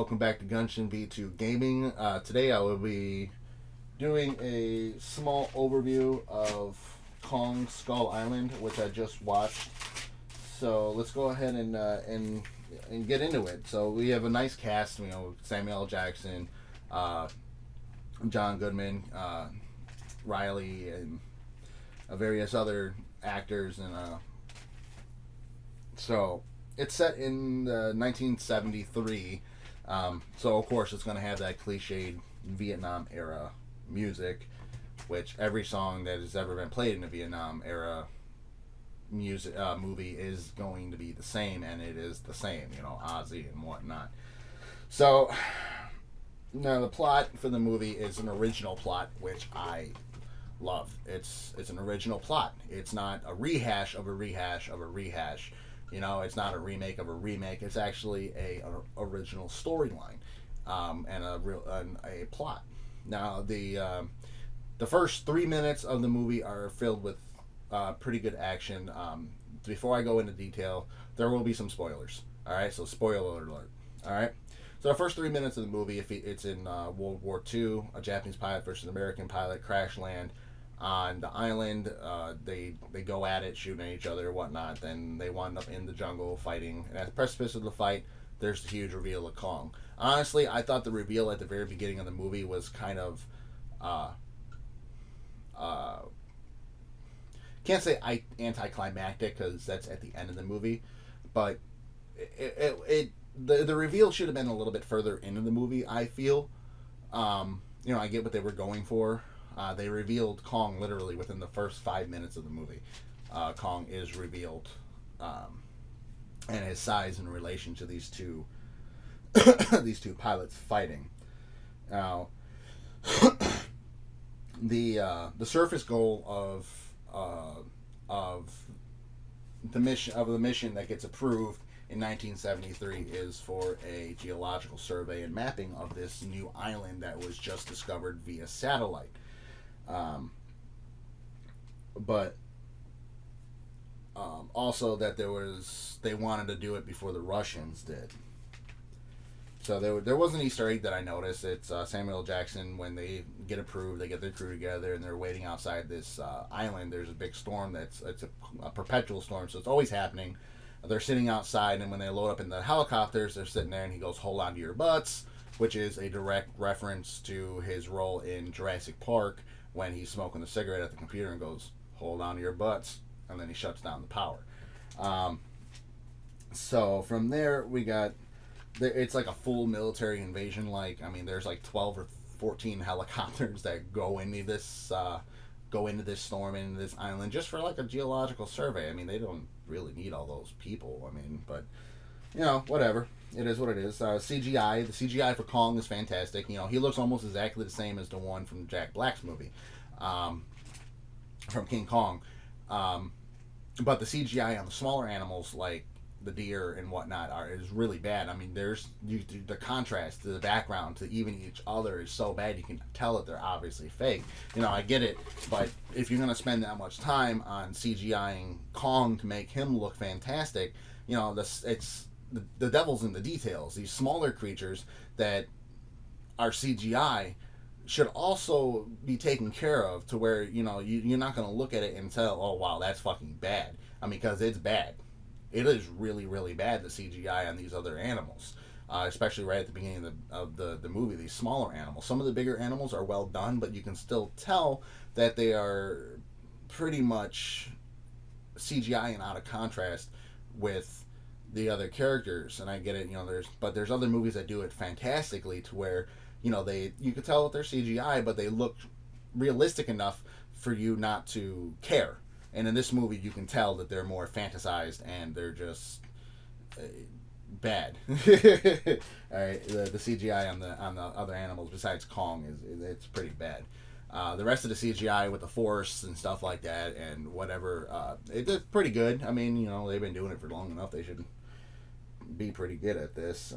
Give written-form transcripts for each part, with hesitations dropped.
welcome back to Gunshin V2 Gaming. Today I will be doing a small overview of Kong Skull Island, which I just watched. So let's go ahead and get into it. So we have a nice cast, Samuel L. Jackson, John Goodman, Riley, and various other actors, and so it's set in 1973. So of course it's going to have that cliched Vietnam era music, which every song that has ever been played in a Vietnam era music movie is going to be the same, and it is the same, Ozzy and whatnot. So now the plot for the movie is an original plot, which I love. It's an original plot. It's not a rehash of a rehash of a rehash. It's not a remake of a remake. It's actually a original storyline, and a plot. Now the first 3 minutes of the movie are filled with pretty good action. Before I go into detail, there will be some spoilers. All right, so spoiler alert. All right. So the first 3 minutes of the movie, it's in World War II, a Japanese pilot versus an American pilot crash land on the island. They go at it, shooting at each other, whatnot. Then they wind up in the jungle fighting. And at the precipice of the fight, there's the huge reveal of Kong. Honestly, I thought the reveal at the very beginning of the movie was kind of, can't say anticlimactic because that's at the end of the movie, but the reveal should have been a little bit further into the movie, I feel. I get what they were going for. They revealed Kong literally within the first 5 minutes of the movie. Kong is revealed, and his size in relation to these two these two pilots fighting. Now, the surface goal of the mission that gets approved in 1973 is for a geological survey and mapping of this new island that was just discovered via satellite. But also that they wanted to do it before the Russians did. So there was an Easter egg that I noticed. It's Samuel L. Jackson. When they get approved, they get their crew together and they're waiting outside this island. There's a big storm it's a perpetual storm, so it's always happening. They're sitting outside, and when they load up in the helicopters, they're sitting there, and he goes, "Hold on to your butts," which is a direct reference to his role in Jurassic Park when he's smoking a cigarette at the computer and goes, "Hold on to your butts," and then he shuts down the power. So from there, it's like a full military invasion. There's like 12 or 14 helicopters that go into this storm, into this island, just for like a geological survey. They don't really need all those people. But whatever. It is what it is. CGI. The CGI for Kong is fantastic. He looks almost exactly the same as the one from Jack Black's movie, from King Kong. But the CGI on the smaller animals, like the deer and whatnot, is really bad. There's the contrast to the background to even each other is so bad you can tell that they're obviously fake. I get it, but if you're gonna spend that much time on CGIing Kong to make him look fantastic, it's the devil's in the details. These smaller creatures that are CGI should also be taken care of to where you're not gonna look at it and tell, "Oh wow, that's fucking bad." Because it's bad. It is really, really bad, the CGI on these other animals, especially right at the beginning of the movie. These smaller animals, some of the bigger animals are well done, but you can still tell that they are pretty much CGI and out of contrast with the other characters. And I get it, there's other movies that do it fantastically to where you can tell that they're CGI, but they look realistic enough for you not to care. And in this movie, you can tell that they're more fantasized and they're just bad. All right, the CGI on the other animals besides Kong it's pretty bad. The rest of the CGI with the forests and stuff like that and whatever, it's pretty good. They've been doing it for long enough; they should be pretty good at this.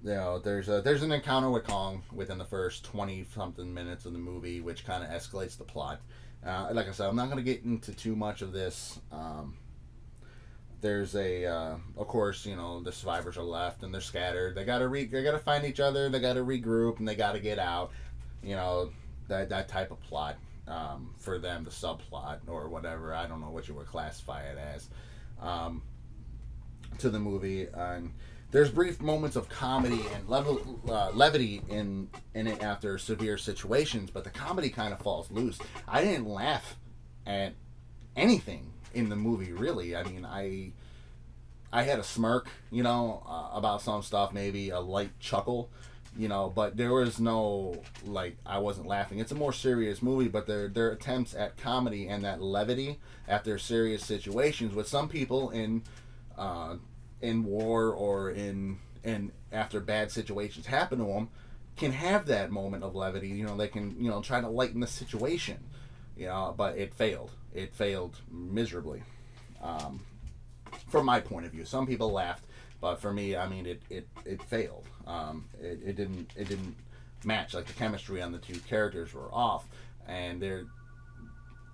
There's an encounter with Kong within the first 20 something minutes of the movie, which kind of escalates the plot. Like I said, I'm not going to get into too much of this. there's a of course, the survivors are left and they're scattered. They gotta find each other. They gotta regroup and they gotta get out. You know, that type of plot, for them, the subplot or whatever. I don't know what you would classify it as, um, to the movie. And there's brief moments of comedy and levity in it after severe situations, but the comedy kind of falls loose. I didn't laugh at anything in the movie, really. I mean, I had a smirk, about some stuff, maybe a light chuckle, but there was no, like, I wasn't laughing. It's a more serious movie, but their attempts at comedy and that levity after serious situations with some people in war or in after bad situations happen to them can have that moment of levity. They can try to lighten the situation, but it failed. It failed miserably. Um, from my point of view. Some people laughed, but for me, I mean, it failed. It didn't match. Like, the chemistry on the two characters were off, and they're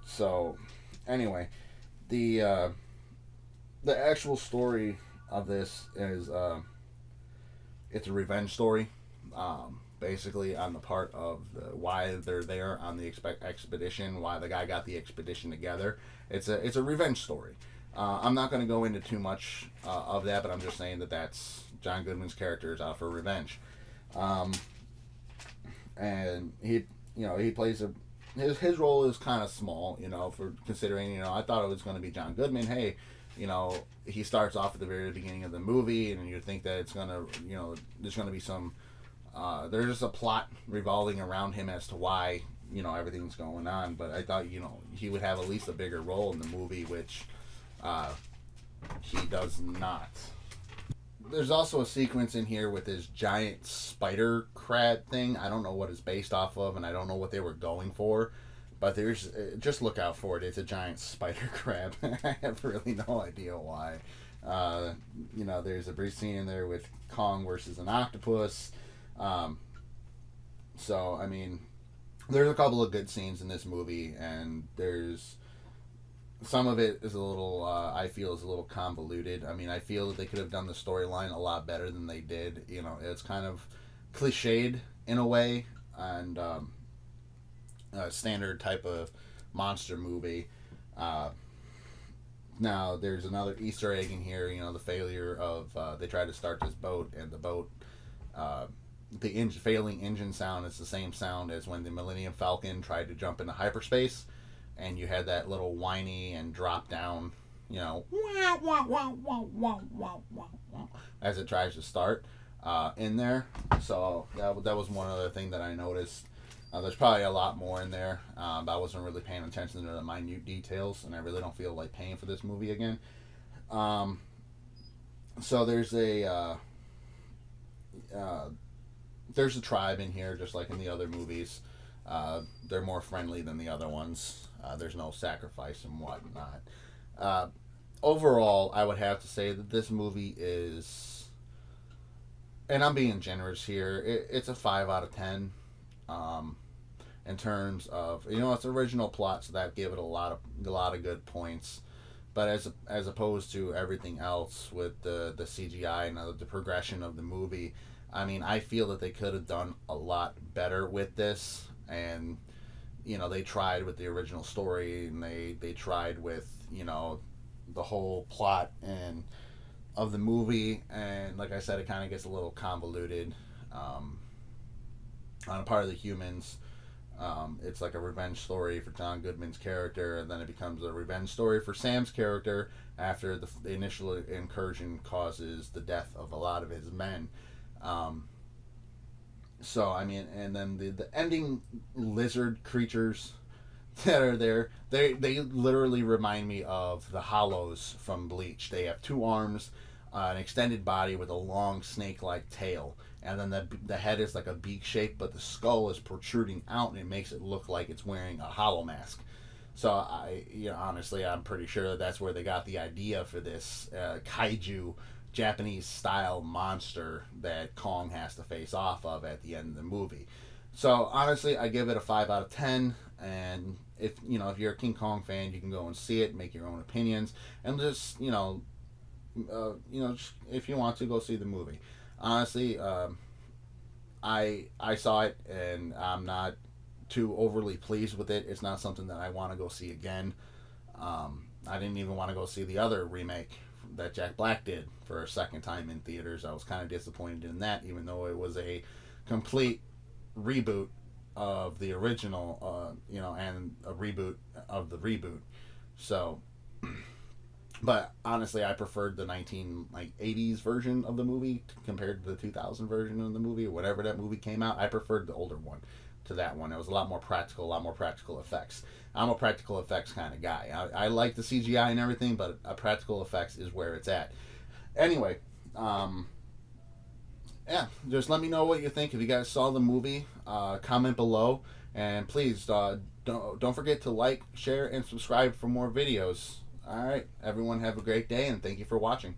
so. Anyway, the uh, the actual story of this is, it's a revenge story. Basically, on the part of why they're there on the expedition, why the guy got the expedition together. It's a revenge story. I'm not going to go into too much of that, but I'm just saying that's John Goodman's character is out for revenge, um, and he plays his role is kind of small, for considering, I thought it was going to be John Goodman. Hey, he starts off at the very beginning of the movie, and you think that it's gonna, there's going to be some, there's just a plot revolving around him as to why everything's going on. But I thought he would have at least a bigger role in the movie, which uh, he does not. There's also a sequence in here with this giant spider crab thing. I don't know what it's based off of, and I don't know what they were going for. But there's just look out for it. It's a giant spider crab. I have really no idea why. There's a brief scene in there with Kong versus an octopus. Um, so I mean, there's a couple of good scenes in this movie, and there's some of it is a little, I feel, is a little convoluted. I mean, I feel that they could have done the storyline a lot better than they did. It's kind of cliched in a way, and a standard type of monster movie. Uh, Now, there's another Easter egg in here. The failure of, they tried to start this boat, and the boat, the failing engine sound is the same sound as when the Millennium Falcon tried to jump into hyperspace, and you had that little whiny and drop down, as it tries to start in there. So that was one other thing that I noticed. There's probably a lot more in there, but I wasn't really paying attention to the minute details, and I really don't feel like paying for this movie again. Um, so there's a tribe in here, just like in the other movies. They're more friendly than the other ones. There's no sacrifice and whatnot. Uh, Overall, I would have to say that this movie is, and I'm being generous here, it's a 5 out of 10. Um, in terms of, it's original plot, so that gave it a lot of good points. But as opposed to everything else with the CGI and the progression of the movie, I mean, I feel that they could have done a lot better with this. And they tried with the original story, and they tried with the whole plot and of the movie, and like I said, it kind of gets a little convoluted. On a part of the humans, it's like a revenge story for John Goodman's character, and then it becomes a revenge story for Sam's character after the initial incursion causes the death of a lot of his men. So I mean, and then the ending lizard creatures that are there, they literally remind me of the Hollows from Bleach. They have two arms, an extended body with a long snake-like tail, and then the head is like a beak shape, but the skull is protruding out, and it makes it look like it's wearing a hollow mask. So honestly, I'm pretty sure that's where they got the idea for this kaiju Japanese style monster that Kong has to face off of at the end of the movie. So honestly, I give it a 5 out of 10. And if you're a King Kong fan, you can go and see it, make your own opinions, and just if you want to go see the movie. Honestly, I saw it and I'm not too overly pleased with it. It's not something that I want to go see again. I didn't even want to go see the other remake that Jack Black did for a second time in theaters. I was kind of disappointed in that, even though it was a complete reboot of the original, and a reboot of the reboot. So, but honestly, I preferred the 1980s version of the movie compared to the 2000 version of the movie, or whatever that movie came out. I preferred the older one to that one. It was a lot more practical, a lot more practical effects. I'm a practical effects kind of guy. I like the CGI and everything, but practical effects is where it's at. Anyway, yeah, just let me know what you think. If you guys saw the movie, comment below, and please don't forget to like, share, and subscribe for more videos. All right, everyone, have a great day, and thank you for watching.